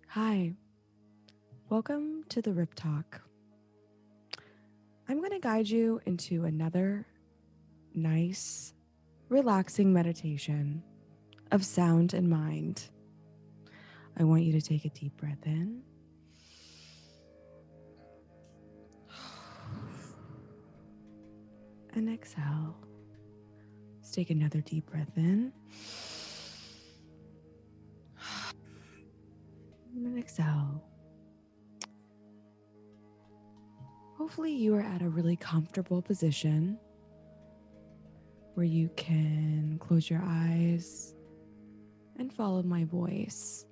Hi, welcome to the R.I.P Talk. I'm going to guide you into another nice, relaxing meditation of sound and mind. I want you to take a deep breath in. And exhale. Let's take another deep breath in. And exhale. Hopefully you are at a really comfortable position where you can close your eyes and follow my voice.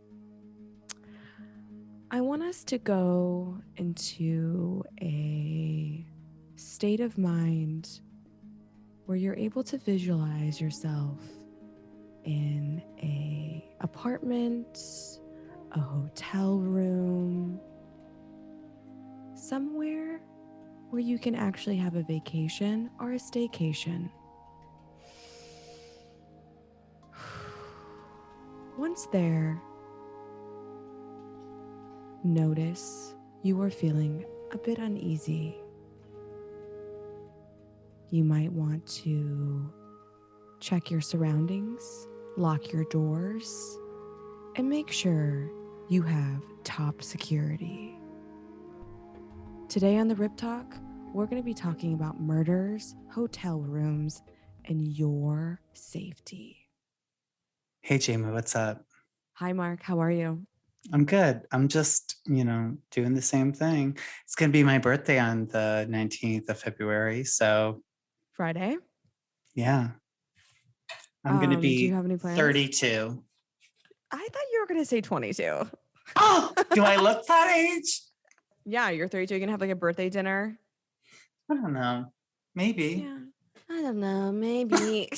I want us to go into a state of mind where you're able to visualize yourself in an apartment, a hotel room, somewhere where you can actually have a vacation or a staycation. Once there, notice you are feeling a bit uneasy. You might want to check your surroundings, lock your doors, and make sure you have top security. Today on the R.I.P Talk, we're going to be talking about murders, hotel rooms, and your safety. Hey, Jamie, what's up? Hi, Mark. How are you? I'm good. I'm just, doing the same thing. It's going to be my birthday on the 19th of February. So, Friday? yeah, I'm going to Do you be have any plans? 32. I thought you were going to say 22. Oh, do I look that age? Yeah, you're 32. You're going to have like a birthday dinner? I don't know. Maybe. Yeah. I don't know. Maybe.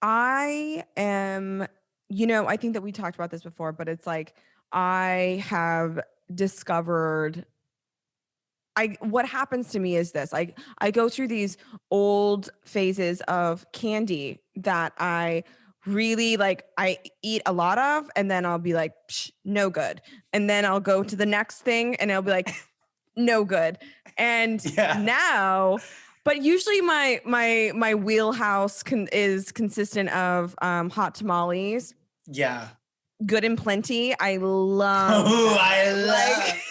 I am, I think that we talked about this before, but it's like I have discovered what happens to me is this. I go through these old phases of candy that I really like, I eat a lot of, and then I'll be like, no good. And then I'll go to the next thing and I'll be like, no good. And now, but usually my wheelhouse is consistent of hot tamales. Yeah. Good and plenty. I love. Oh, that. I love.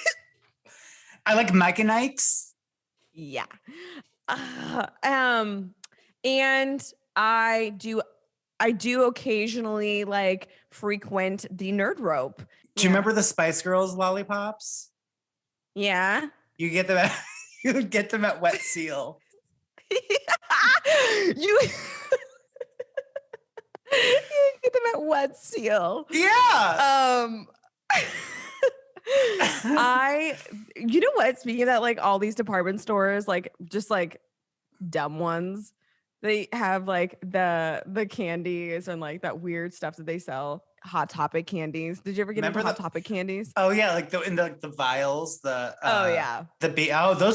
I like Mike and Ike's. Yeah. And I do occasionally like frequent the Nerd Rope. Do you remember the Spice Girls lollipops? Yeah. You get them at Wet Seal. You get them at Wet Seal. Yeah. You know what? Speaking of that, like all these department stores, like just like dumb ones, they have like the candies and like that weird stuff that they sell. Hot Topic candies. Did you ever get into Hot Topic candies? Oh yeah, like in the vials, those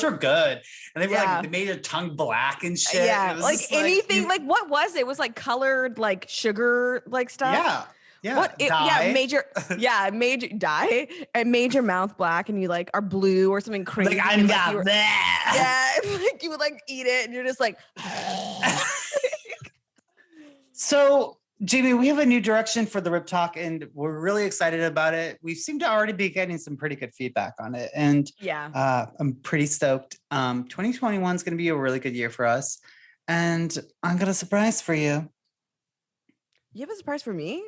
were good. And they were like, they made your tongue black and shit. Yeah, like anything, like what was it? It was like colored like sugar like stuff. Yeah. Yeah. What? Major dye. It made your mouth black and you like are blue or something crazy. Like I'm like like you would like eat it and you're just like. So, Jamie, we have a new direction for the R.I.P Talk, and we're really excited about it. We seem to already be getting some pretty good feedback on it, and I'm pretty stoked. 2021 is going to be a really good year for us, and I've got a surprise for you. You have a surprise for me?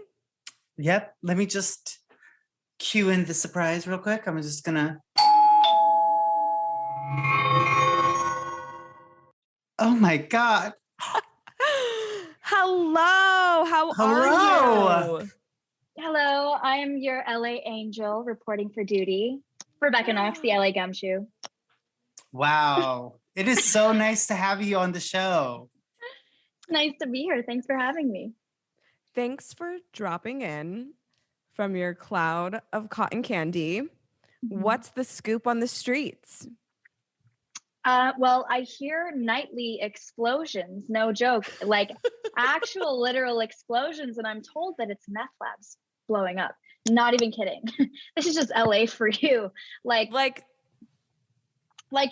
Yep. Let me just cue in the surprise real quick. I'm just gonna. Oh my God. Hello. How are you? Hello, I am your LA Angel reporting for duty. Rebecca Knox, the LA Gumshoe. Wow. It is so nice to have you on the show. Nice to be here. Thanks for having me. Thanks for dropping in from your cloud of cotton candy. What's the scoop on the streets? Well, I hear nightly explosions, no joke, like actual literal explosions. And I'm told that it's meth labs blowing up. Not even kidding. This is just LA for you. Like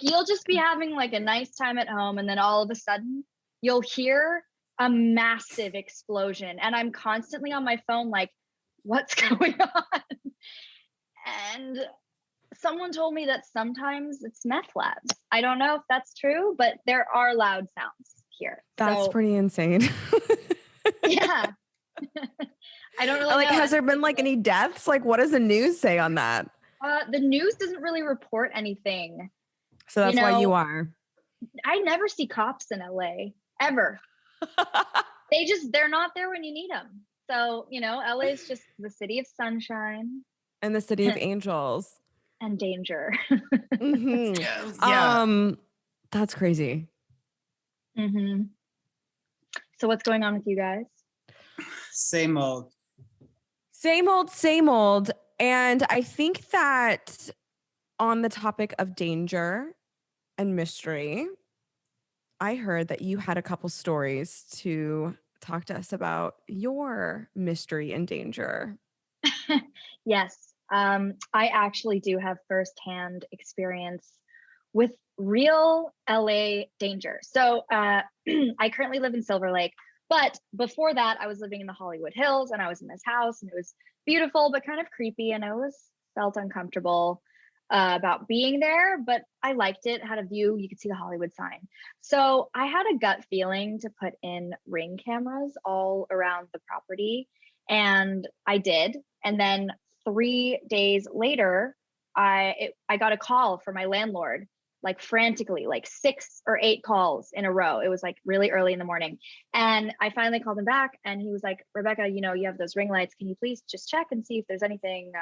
you'll just be having like a nice time at home, and then all of a sudden you'll hear a massive explosion. And I'm constantly on my phone, like, what's going on? And someone told me that sometimes it's meth labs. I don't know if that's true, but there are loud sounds here. That's pretty insane. Yeah. I don't really know. Has there been like any deaths? Like, what does the news say on that? The news doesn't really report anything. So that's why you are. I never see cops in LA ever. They're not there when you need them. So, LA is just the city of sunshine. And the city of angels. And danger. Mm-hmm. Yeah. That's crazy. Mm-hmm. So what's going on with you guys? Same old. And I think that on the topic of danger and mystery, I heard that you had a couple stories to talk to us about your mystery and danger. Yes. I actually do have firsthand experience with real LA danger. So I currently live in Silver Lake, but before that, I was living in the Hollywood Hills, and I was in this house, and it was beautiful, but kind of creepy. And I felt uncomfortable about being there, but I liked it. Had a view, you could see the Hollywood sign. So I had a gut feeling to put in Ring cameras all around the property, and I did. And then 3 days later, I got a call from my landlord, like frantically, like 6 or 8 calls in a row. It was like really early in the morning. And I finally called him back, and he was like, Rebecca, you have those ring lights. Can you please just check and see if there's anything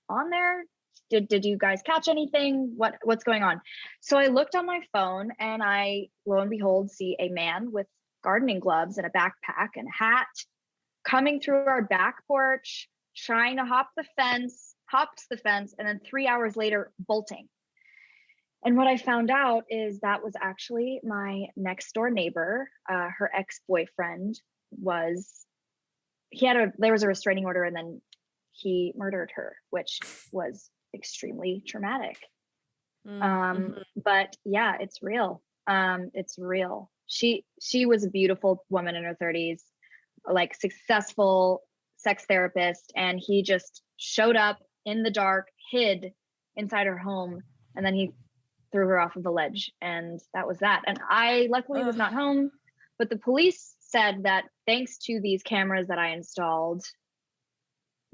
on there? Did you guys catch anything? What's going on? So I looked on my phone, and I, lo and behold, see a man with gardening gloves and a backpack and a hat coming through our back porch, trying to hops the fence, and then 3 hours later, bolting. And what I found out is that was actually my next door neighbor. Her ex-boyfriend there was a restraining order, and then he murdered her, which was extremely traumatic. Mm-hmm. But yeah, it's real. It's real. She was a beautiful woman in her 30s, like successful sex therapist, and he just showed up in the dark, hid inside her home, and then he threw her off of a ledge, and that was that. And I luckily was not home, but the police said that thanks to these cameras that I installed,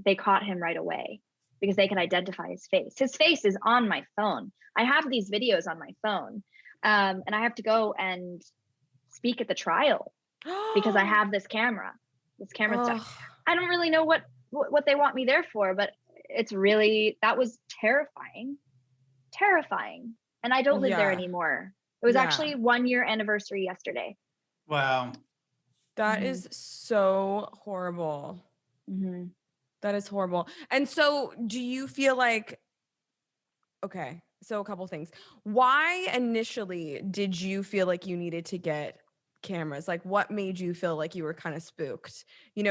they caught him right away because they could identify his face. His face is on my phone. I have these videos on my phone, and I have to go and speak at the trial because I have this camera stuff. I don't really know what they want me there for, but that was terrifying. And I don't live there anymore. It was actually 1 year anniversary yesterday. Wow. That is so horrible. Mm-hmm. That is horrible. And so do you feel like, okay, so a couple things. Why initially did you feel like you needed to get cameras? Like, what made you feel like you were kind of spooked,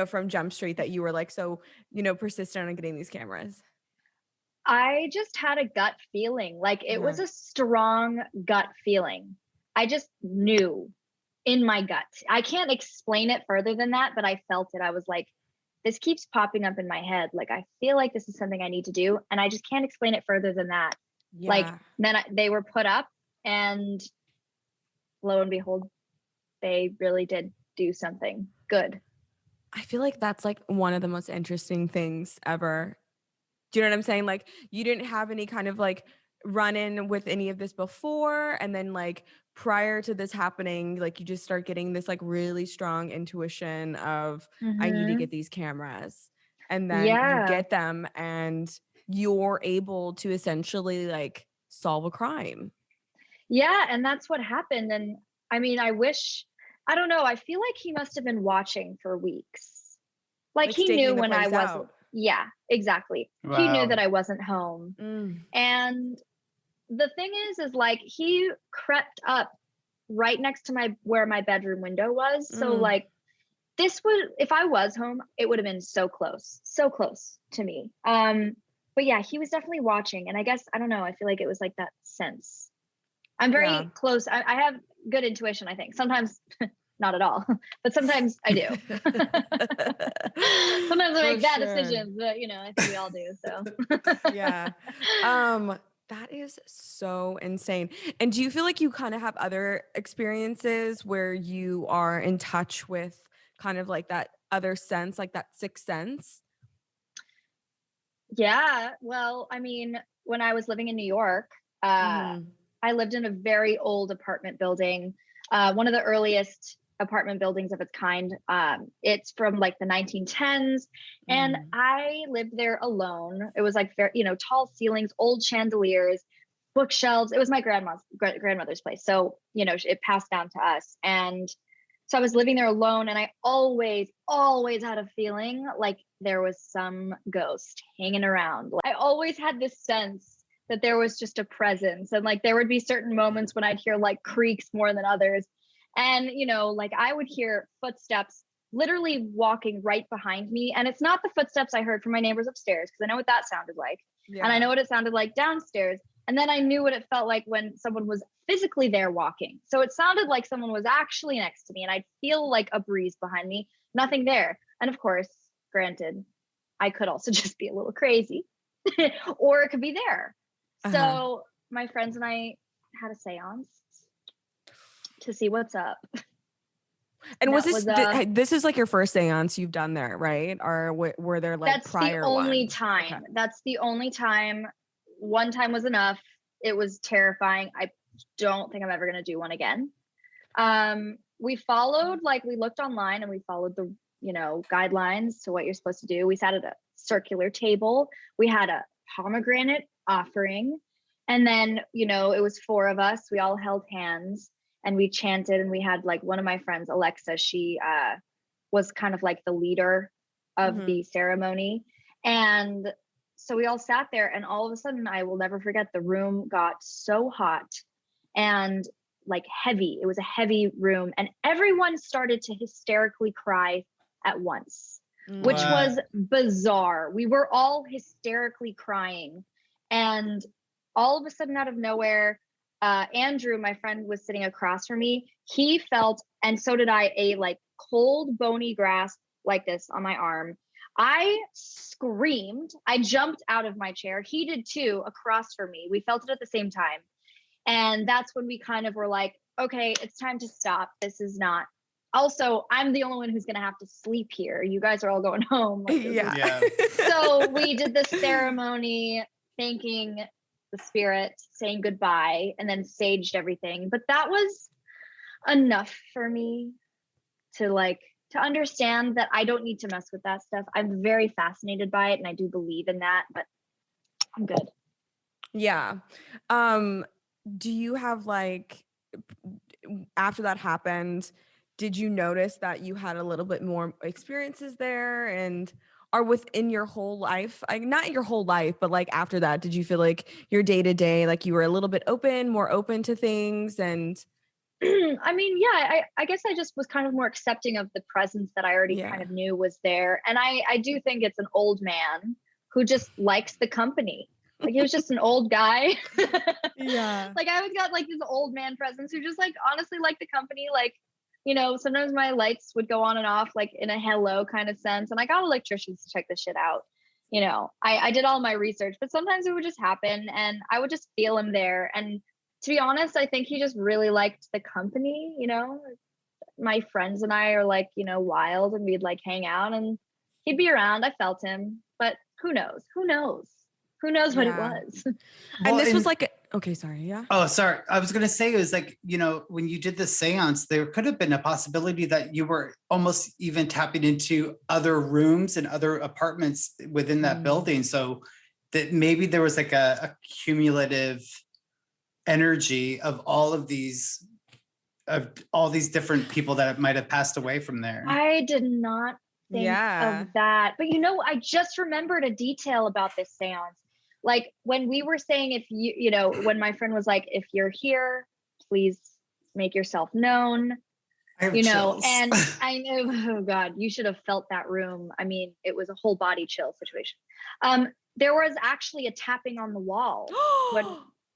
from Jump Street, that you were like so, persistent on getting these cameras? I just had a gut feeling. Like, it was a strong gut feeling. I just knew in my gut. I can't explain it further than that, but I felt it. I was like, this keeps popping up in my head. Like, I feel like this is something I need to do, and I just can't explain it further than that. Yeah. Like, then they were put up, and lo and behold, they really did do something good. I feel like that's like one of the most interesting things ever. Do you know what I'm saying? Like, you didn't have any kind of like run in with any of this before, and then like prior to this happening, like you just start getting this like really strong intuition of I need to get these cameras, and then you get them, and you're able to essentially like solve a crime. Yeah, and that's what happened. And I mean, I don't know, I feel like he must have been watching for weeks. Like he knew when I wasn't. Yeah, exactly. Wow. He knew that I wasn't home. Mm. And the thing is like he crept up right next to where my bedroom window was. So like if I was home, it would have been so close to me. But yeah, he was definitely watching. And I guess, I don't know, I feel like it was like that sense. I'm very close. I have good intuition, I think. Sometimes not at all, but sometimes I do. Sometimes I make bad decisions, but you know, I think we all do. So yeah. That is so insane. And do you feel like you kind of have other experiences where you are in touch with kind of like that other sense, like that sixth sense? Yeah. Well, I mean, when I was living in New York, I lived in a very old apartment building, one of the earliest apartment buildings of its kind. It's from like the 1910s, and I lived there alone. It was like very, you know, tall ceilings, old chandeliers, bookshelves. It was my grandmother's place, so you know, it passed down to us. And so I was living there alone, and I always had a feeling like there was some ghost hanging around. I always had this sense that there was just a presence, and like there would be certain moments when I'd hear like creaks more than others. And you know, like I would hear footsteps literally walking right behind me, and it's not the footsteps I heard from my neighbors upstairs, because I know what that sounded like. And I know what it sounded like downstairs. And then I knew what it felt like when someone was physically there walking. So it sounded like someone was actually next to me, and I'd feel like a breeze behind me, nothing there. And of course, granted, I could also just be a little crazy or it could be there. So my friends and I had a seance to see what's up. And was this, this is like your first seance you've done there, right? Or were there like prior That's the only ones? time. Okay. That's the only time. One time was enough. It was terrifying. I don't think I'm ever going to do one again. We followed, like we looked online and we followed the, you know, guidelines to what you're supposed to do. We sat at a circular table. We had a pomegranate offering. And then, you know, it was 4 of us. We all held hands and we chanted, and we had like one of my friends, Alexa, she was kind of like the leader of the ceremony. And so we all sat there, and all of a sudden, I will never forget, the room got so hot and like heavy. It was a heavy room, and everyone started to hysterically cry at once, which was bizarre. We were all hysterically crying, and all of a sudden, out of nowhere, Andrew, my friend, was sitting across from me. He felt, and so did I, a like cold, bony grasp like this on my arm. I screamed. I jumped out of my chair. He did too, across from me. We felt it at the same time. And that's when we kind of were like, okay, it's time to stop. This is not. Also, I'm the only one who's going to have to sleep here. You guys are all going home. Like, yeah. So we did the ceremony, thanking the spirit, saying goodbye, and then saged everything. But that was enough for me to understand that I don't need to mess with that stuff. I'm very fascinated by it, and I do believe in that, but I'm good. Yeah. Do you have like, after that happened, did you notice that you had a little bit more experiences there, and are within your whole life, like not your whole life, but like after that, did you feel like your day to day, like you were a little bit more open to things? And I mean, yeah, I guess I just was kind of more accepting of the presence that I already kind of knew was there. And I do think it's an old man who just likes the company. Like he was just an old guy. Yeah. Like I always got like this old man presence who just like honestly liked the company. Like, you know, sometimes my lights would go on and off like in a hello kind of sense. And I got electricians to check this shit out. You know, I did all my research, but sometimes it would just happen and I would just feel him there. And to be honest, I think he just really liked the company. You know, my friends and I are like, you know, wild, and we'd like hang out and he'd be around. I felt him, but who knows what it was. And this was like, okay, sorry. Yeah. Oh, sorry. I was going to say, it was like, you know, when you did the seance, there could have been a possibility that you were almost even tapping into other rooms and other apartments within that building. So that maybe there was like a cumulative energy of all these different people that might have passed away from there. I did not think of that. But I just remembered a detail about this seance. Like when we were saying, if when my friend was like, if you're here, please make yourself known. Chills. And I know, oh God, you should have felt that room. I mean, it was a whole body chill situation. There was actually a tapping on the wall.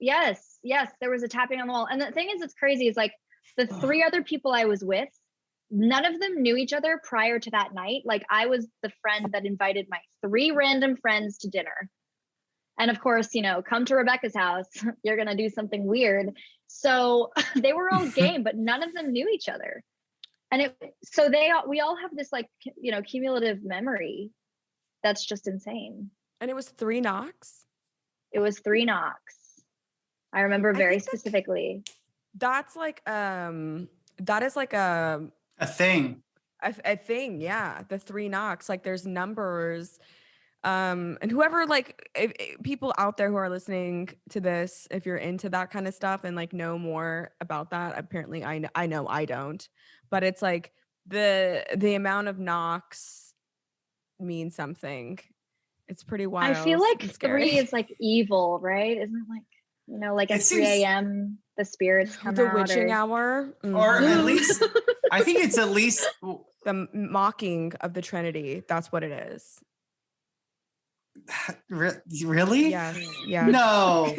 Yes, there was a tapping on the wall. And the thing is, it's crazy. It's like the 3 other people I was with, none of them knew each other prior to that night. Like I was the friend that invited my 3 random friends to dinner. And of course, come to Rebecca's house, you're going to do something weird. So they were all game, but none of them knew each other. And we all have this like, cumulative memory. That's just insane. And it was 3 knocks. It was 3 knocks. I remember very specifically. That's like, that is like a thing. A thing. Yeah. The 3 knocks, like there's numbers. And whoever, like if people out there who are listening to this, if you're into that kind of stuff and like know more about that, apparently I know I don't, but it's like the amount of knocks means something. It's pretty wild. I feel like 3 is like evil, right? Isn't it like, like at 3 a.m. the spirits come the out, witching hour, or at least I think it's at least the mocking of the Trinity. That's what it is. Really? Yeah. No.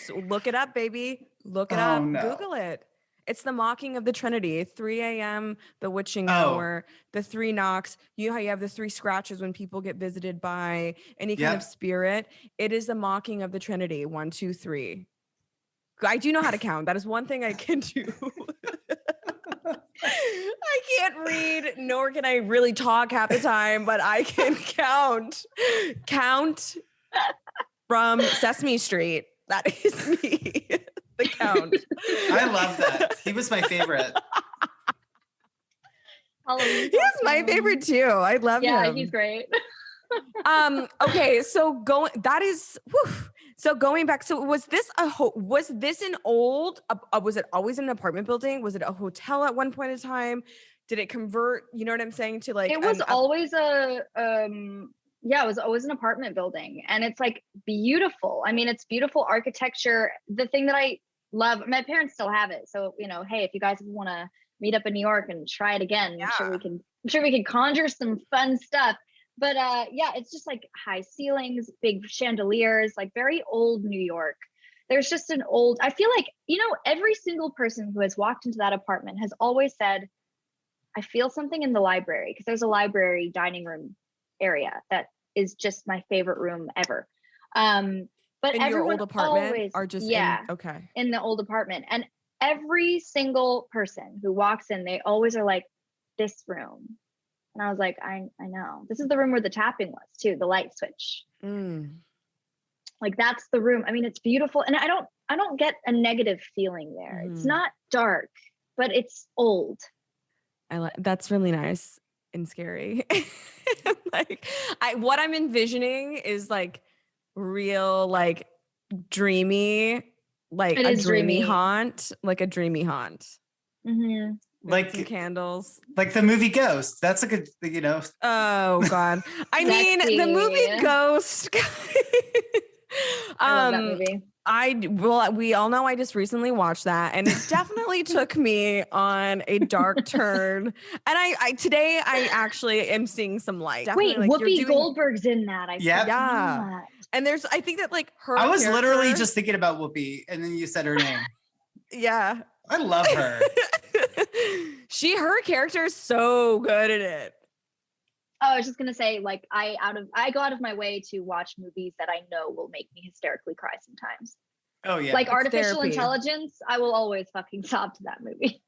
So look it up, baby. Look it up. No. Google it. It's the mocking of the Trinity. 3 a.m. the witching hour. The 3 knocks. You have the 3 scratches when people get visited by any kind of spirit. It is the mocking of the Trinity. 1, 2, 3. I do know how to count. That is one thing I can do. I can't read, nor can I really talk half the time, but I can count from Sesame Street. That is me, the Count. I love that. He was my favorite. He's my favorite too. I love him. Yeah, he's great. Okay, so going back, so was this an old was it always an apartment building? Was it a hotel at one point in time? Did it convert, you know what I'm saying, to like it was always it was always an apartment building, and it's like beautiful. I mean, it's beautiful architecture. The thing that I love, my parents still have it, so hey, if you guys want to meet up in New York and try it again, I'm sure we can conjure some fun stuff. But it's just like high ceilings, big chandeliers, like very old New York. There's just I feel like, every single person who has walked into that apartment has always said, I feel something in the library, because there's a library dining room area that is just my favorite room ever. But in your old apartment are just in the old apartment. And every single person who walks in, they always are like, this room. And I was like, I know. This is the room where the tapping was too, the light switch. Like that's the room. I mean, it's beautiful. And I don't get a negative feeling there. It's not dark, but it's old. That's really nice and scary. Like what I'm envisioning is like real, like dreamy, like a dreamy haunt, like a dreamy haunt. Mm-hmm. Like some candles, like the movie Ghost. That's a good, Oh God, I mean the movie Ghost. I love that movie. We all know I just recently watched that, and it definitely took me on a dark turn. And today I actually am seeing some light. Definitely, wait, Whoopi Goldberg's in that. Yeah. And I think that like her. I was literally just thinking about Whoopi, and then you said her name. Yeah, I love her. Her character is so good at it. Oh, I was just gonna say, like, I go out of my way to watch movies that I know will make me hysterically cry sometimes. Oh yeah, like Artificial Intelligence. I will always fucking sob to that movie.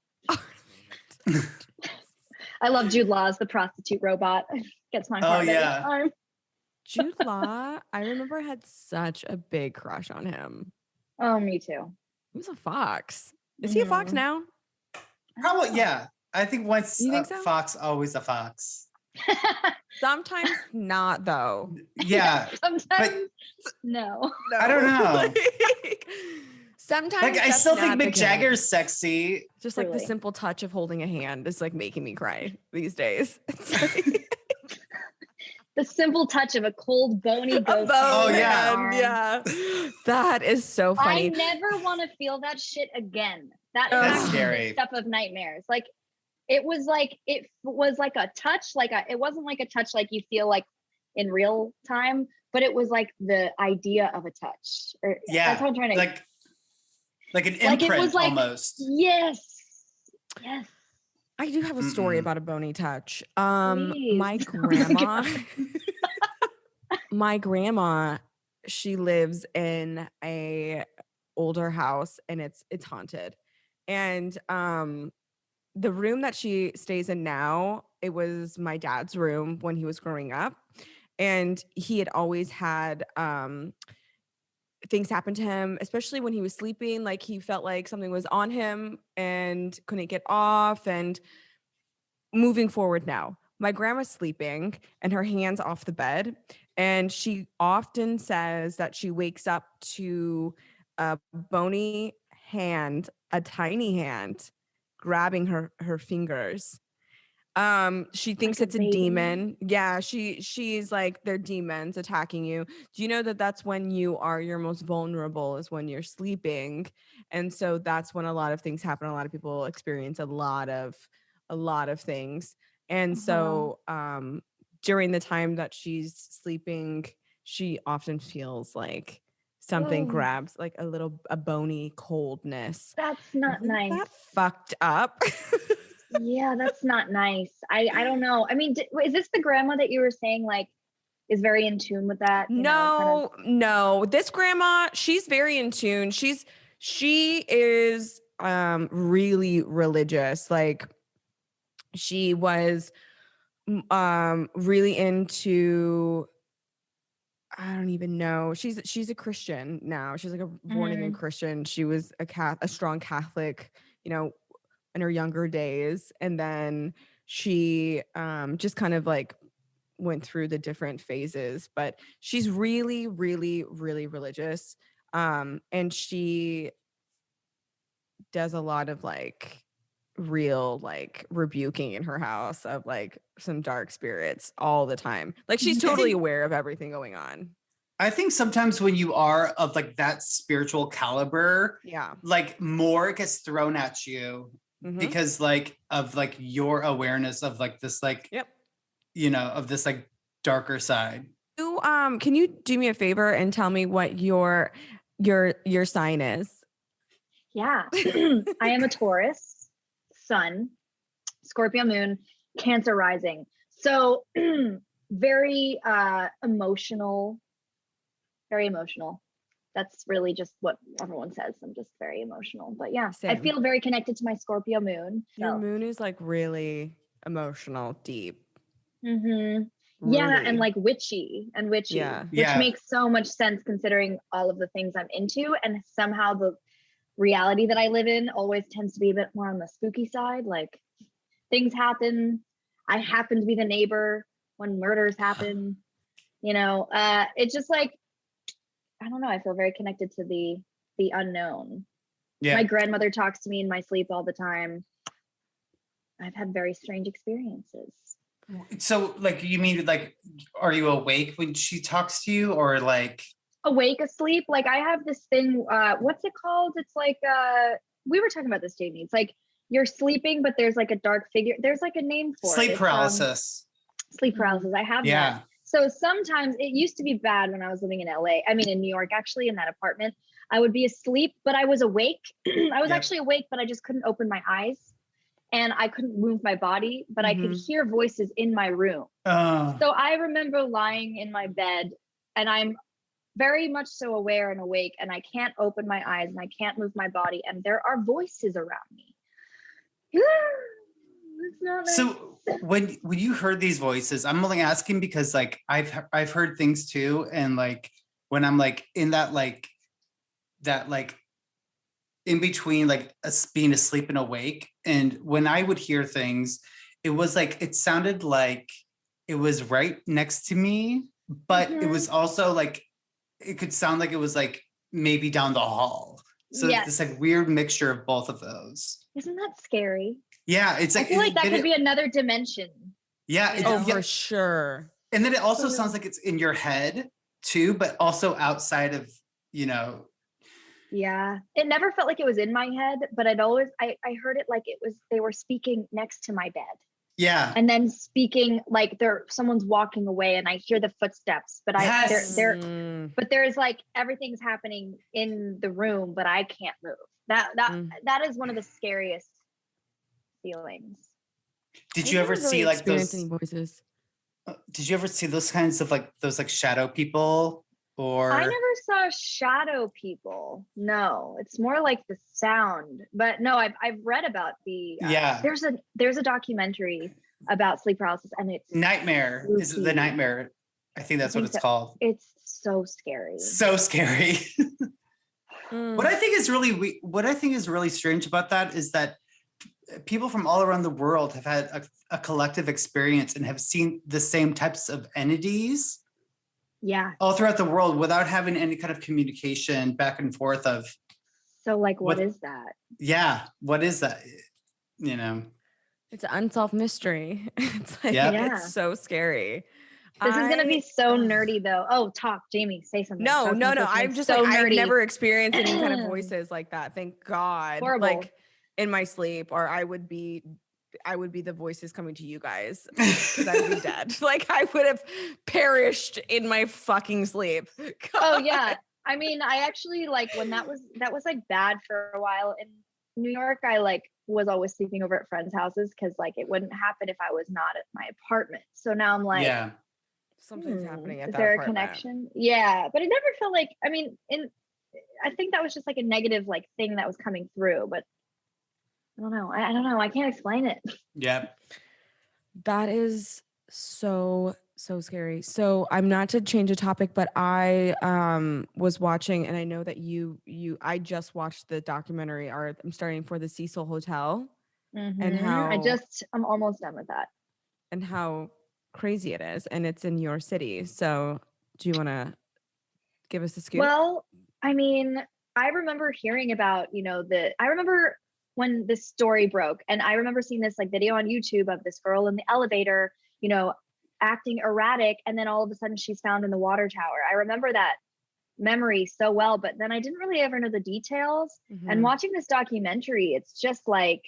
I love Jude Law as the prostitute robot. Gets my heart every time. Jude Law, I remember I had such a big crush on him. Oh, me too. He was a fox. Is he a fox now? Probably, yeah. I think once you think so? Fox, always a fox. Sometimes not, though. Yeah. Sometimes no. I don't know. Sometimes like I still think Mick Jagger's sexy. Just like the simple touch of holding a hand is like making me cry these days. The simple touch of a cold, bony ghost. Oh yeah. Yeah. That is so funny. I never want to feel that shit again. That's scary. The stuff of nightmares. Like it was like a touch, it wasn't like a touch like you feel like in real time, but it was like the idea of a touch. That's what I'm trying to like an imprint, it was like, almost. Yes. I do have a story about a bony touch. Please. My grandma, my grandma, she lives in a older house and it's haunted. And the room that she stays in now, it was my dad's room when he was growing up. And he had always had things happen to him, especially when he was sleeping. Like he felt like something was on him and couldn't get off. And moving forward now, my grandma's sleeping and her hand's off the bed. And she often says that she wakes up to a bony hand, a tiny hand, grabbing her fingers. She thinks it's a demon. Yeah, she's like, they're demons attacking you. Do you know that that's when you are your most vulnerable, is when you're sleeping? And so that's when a lot of things happen. A lot of people experience a lot of things. And so during the time that she's sleeping, she often feels like something grabs, like a bony coldness. That's not nice. That fucked up. Yeah, that's not nice. I don't know. I mean, is this the grandma that you were saying like is very in tune with that? No. This grandma, she's very in tune. She is really religious. Like she was really into, I don't even know. She's a Christian now. She's like a born again Christian. She was a strong Catholic, in her younger days. And then she just kind of like went through the different phases, but she's really, really, really religious. And she does a lot of like real like rebuking in her house of like some dark spirits all the time. Like she's totally aware of everything going on. I think sometimes when you are of like that spiritual caliber, like more gets thrown at you because like of like your awareness of like this like of this like darker side. Can you do me a favor and tell me what your sign is? Yeah. I am a Taurus, Sun, Scorpio moon, Cancer rising. So very emotional. Very emotional. That's really just what everyone says. I'm just very emotional. But yeah, I feel very connected to my Scorpio moon. So. Your moon is like really emotional, deep. Really. Yeah, and like witchy, which makes so much sense considering all of the things I'm into. And somehow the reality that I live in always tends to be a bit more on the spooky side. Like things happen. I happen to be the neighbor when murders happen. It's just like, I don't know. I feel very connected to the unknown. Yeah. My grandmother talks to me in my sleep all the time. I've had very strange experiences. So like, you mean like, are you awake when she talks to you or like? Awake, asleep? Like I have this thing, what's it called? It's like, we were talking about this, Jamie. It's like you're sleeping, but there's like a dark figure. There's like a name for sleep paralysis. Sleep paralysis. I have that. So sometimes it used to be bad when I was living in LA. I mean, in New York, actually, in that apartment, I would be asleep, but I was awake. I was actually awake, but I just couldn't open my eyes and I couldn't move my body, but I could hear voices in my room. So I remember lying in my bed and I'm very much so aware and awake and I can't open my eyes and I can't move my body. And there are voices around me. It's not nice. So when you heard these voices, I'm only asking because like I've heard things too, and like when I'm like in that like in between like being asleep and awake, and when I would hear things, it was like it sounded like it was right next to me, but it was also like it could sound like it was like maybe down the hall. So it's this like weird mixture of both of those. Isn't that scary? Yeah, it's like I feel like that could be another dimension. Yeah, for sure. And then it also sounds like it's in your head too, but also outside of, Yeah. It never felt like it was in my head, but I heard it like they were speaking next to my bed. Yeah. And then speaking like someone's walking away and I hear the footsteps, but but there's like everything's happening in the room, but I can't move. That is one of the scariest feelings. Did you ever see like those voices? Did you ever see those kinds of like those like shadow people? Or I never saw shadow people. No, it's more like the sound. But no, I've read about there's a documentary about sleep paralysis and it's Nightmare. spooky. Is it The Nightmare? I think that's what it's called. It's so scary. So scary. What I think is really strange about that is that people from all around the world have had a collective experience and have seen the same types of entities. Yeah. All throughout the world without having any kind of communication back and forth of. So like, what is that? Yeah. What is that? It's an unsolved mystery. It's like, it's so scary. This is going to be so nerdy though. Oh, Jamie, say something. No. I'm just so like, nerdy. I've never experienced any kind of voices like that. Thank God. Horrible. Like in my sleep, or I would be the voices coming to you guys because I would be dead. Like I would have perished in my fucking sleep. God. Oh yeah. I mean, I actually like when that was like bad for a while in New York. I like was always sleeping over at friends' houses because like it wouldn't happen if I was not at my apartment. So now I'm like, something's happening at is that there apartment. A connection? Yeah, but it never felt like. I mean, I think that was just like a negative like thing that was coming through, but. I don't know. I don't know. I can't explain it. Yeah. That is so scary. So I'm not to change the topic, but I was watching, and I know that I just watched the documentary, or I'm starting for the Cecil Hotel, and how I'm almost done with that. And how crazy it is, and it's in your city. So do you want to give us a scoop? Well, I mean, I remember hearing about, I remember when this story broke, and I remember seeing this like video on YouTube of this girl in the elevator, acting erratic, and then all of a sudden she's found in the water tower. I remember that memory so well, but then I didn't really ever know the details. And watching this documentary, it's just like,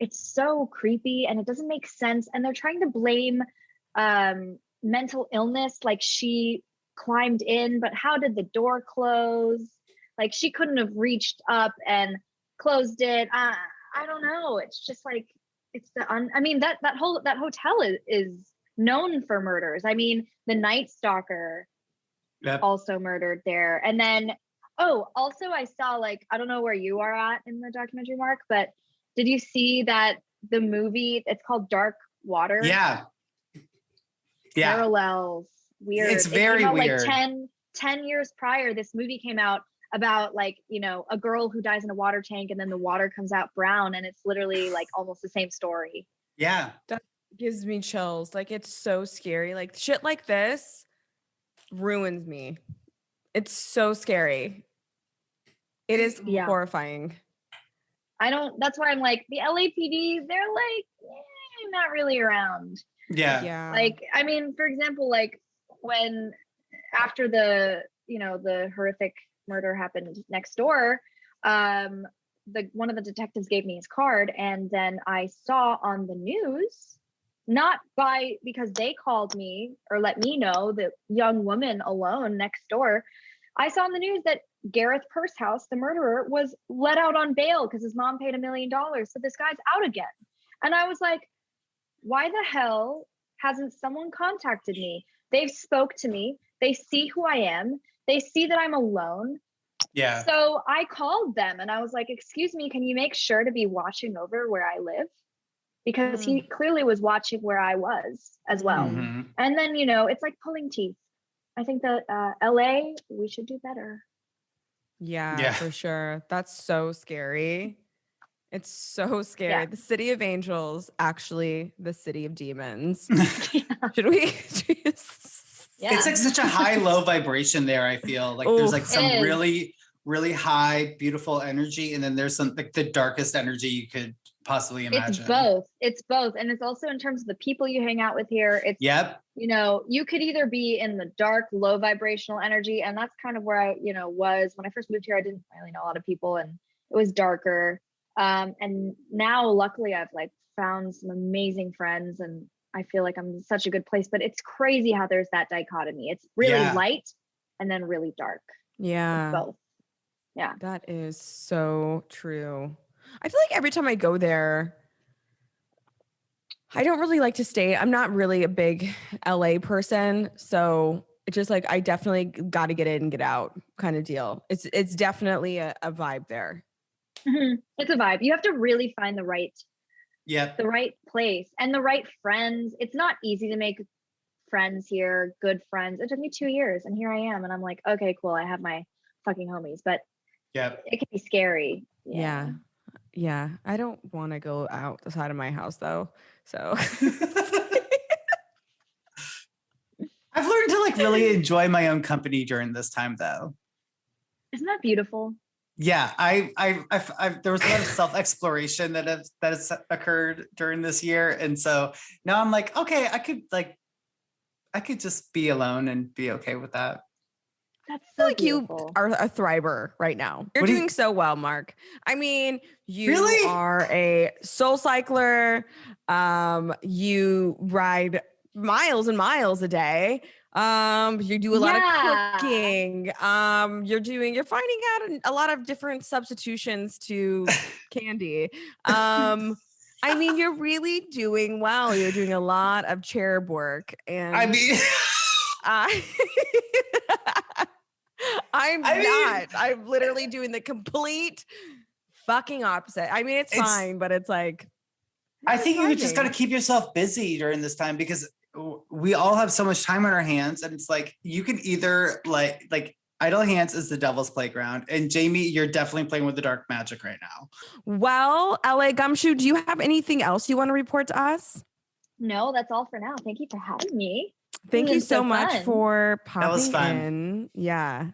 it's so creepy and it doesn't make sense. And they're trying to blame mental illness, like she climbed in, but how did the door close? Like she couldn't have reached up and closed it. I don't know. It's just like it's that hotel is known for murders. I mean, the Night Stalker also murdered there. And then also I saw like, I don't know where you are at in the documentary, Mark, but did you see that the movie, it's called Dark Water? Yeah. Parallels. Weird. It's very weird. Like 10 years prior, this movie came out about like, a girl who dies in a water tank and then the water comes out brown, and it's literally like almost the same story. Yeah. That gives me chills. Like it's so scary. Like shit like this ruins me. It's so scary. It is horrifying. That's why I'm like, the LAPD, they're like, not really around. Yeah. Like, I mean, for example, like when after the horrific murder happened next door, one of the detectives gave me his card, and then I saw on the news, not because they called me or let me know, the young woman alone next door, I saw on the news that Gareth Pursehouse, the murderer, was let out on bail because his mom paid $1 million. So this guy's out again. And I was like, why the hell hasn't someone contacted me? They've spoke to me. They see who I am. They see that I'm alone. Yeah. So I called them and I was like, excuse me, can you make sure to be watching over where I live? Because he clearly was watching where I was as well. Mm-hmm. And then, it's like pulling teeth. I think that LA, we should do better. Yeah, for sure. That's so scary. It's so scary. Yeah. The city of angels, actually the city of demons. Should we? Yeah. It's like such a high-low vibration there. I feel like there's like some really, really high, beautiful energy, and then there's some like the darkest energy you could possibly imagine. It's both. And it's also in terms of the people you hang out with here. It's, you know, you could either be in the dark, low vibrational energy. And that's kind of where I, you know, was when I first moved here. I didn't really know a lot of people and it was darker. And now luckily I've like found some amazing friends and I feel like I'm in such a good place, but it's crazy how there's that dichotomy. It's really light and then really dark. Yeah. It's both. Yeah. That is so true. I feel like every time I go there, I don't really like to stay. I'm not really a big LA person. So it's just like, I definitely got to get in and get out kind of deal. It's definitely a vibe there. Mm-hmm. It's a vibe. You have to really find the right place and the right friends. It's not easy to make friends here, good friends. It took me 2 years and here I am. And I'm like, okay, cool. I have my fucking homies, but it can be scary. Yeah. I don't want to go outside of my house though. So I've learned to like really enjoy my own company during this time though. Isn't that beautiful? Yeah, I there was a lot of self-exploration that has occurred during this year. And so now I'm like, okay, I could just be alone and be okay with that. That's so like beautiful. You are a thriver right now. You're doing so well, Mark. I mean, you are a soul cycler. You ride miles and miles a day. You do a lot of cooking. You're finding out a lot of different substitutions to candy. I mean, you're really doing well. You're doing a lot of chair work, and I mean, I'm literally doing the complete fucking opposite. I mean, it's fine, but it's like, I think you just got to keep yourself busy during this time because we all have so much time on our hands, and it's like you can either like idle hands is the devil's playground, and Jamie, you're definitely playing with the dark magic right now. Well, LA Gumshoe, do you have anything else you want to report to us? No, that's all for now. Thank you for having me. Thank you so much for popping fun. in. Yeah.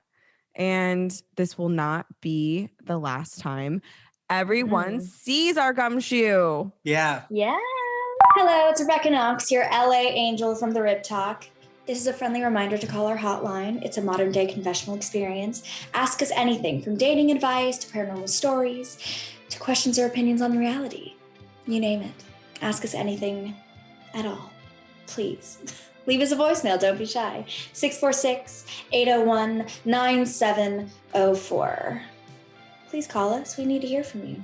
And this will not be the last time everyone sees our Gumshoe. Yeah. Yeah. Hello, it's Rebecca Knox, your LA angel from the R.I.P Talk. This is a friendly reminder to call our hotline. It's a modern day confessional experience. Ask us anything from dating advice to paranormal stories to questions or opinions on reality. You name it. Ask us anything at all. Please. Leave us a voicemail. Don't be shy. 646-801-9704. Please call us. We need to hear from you.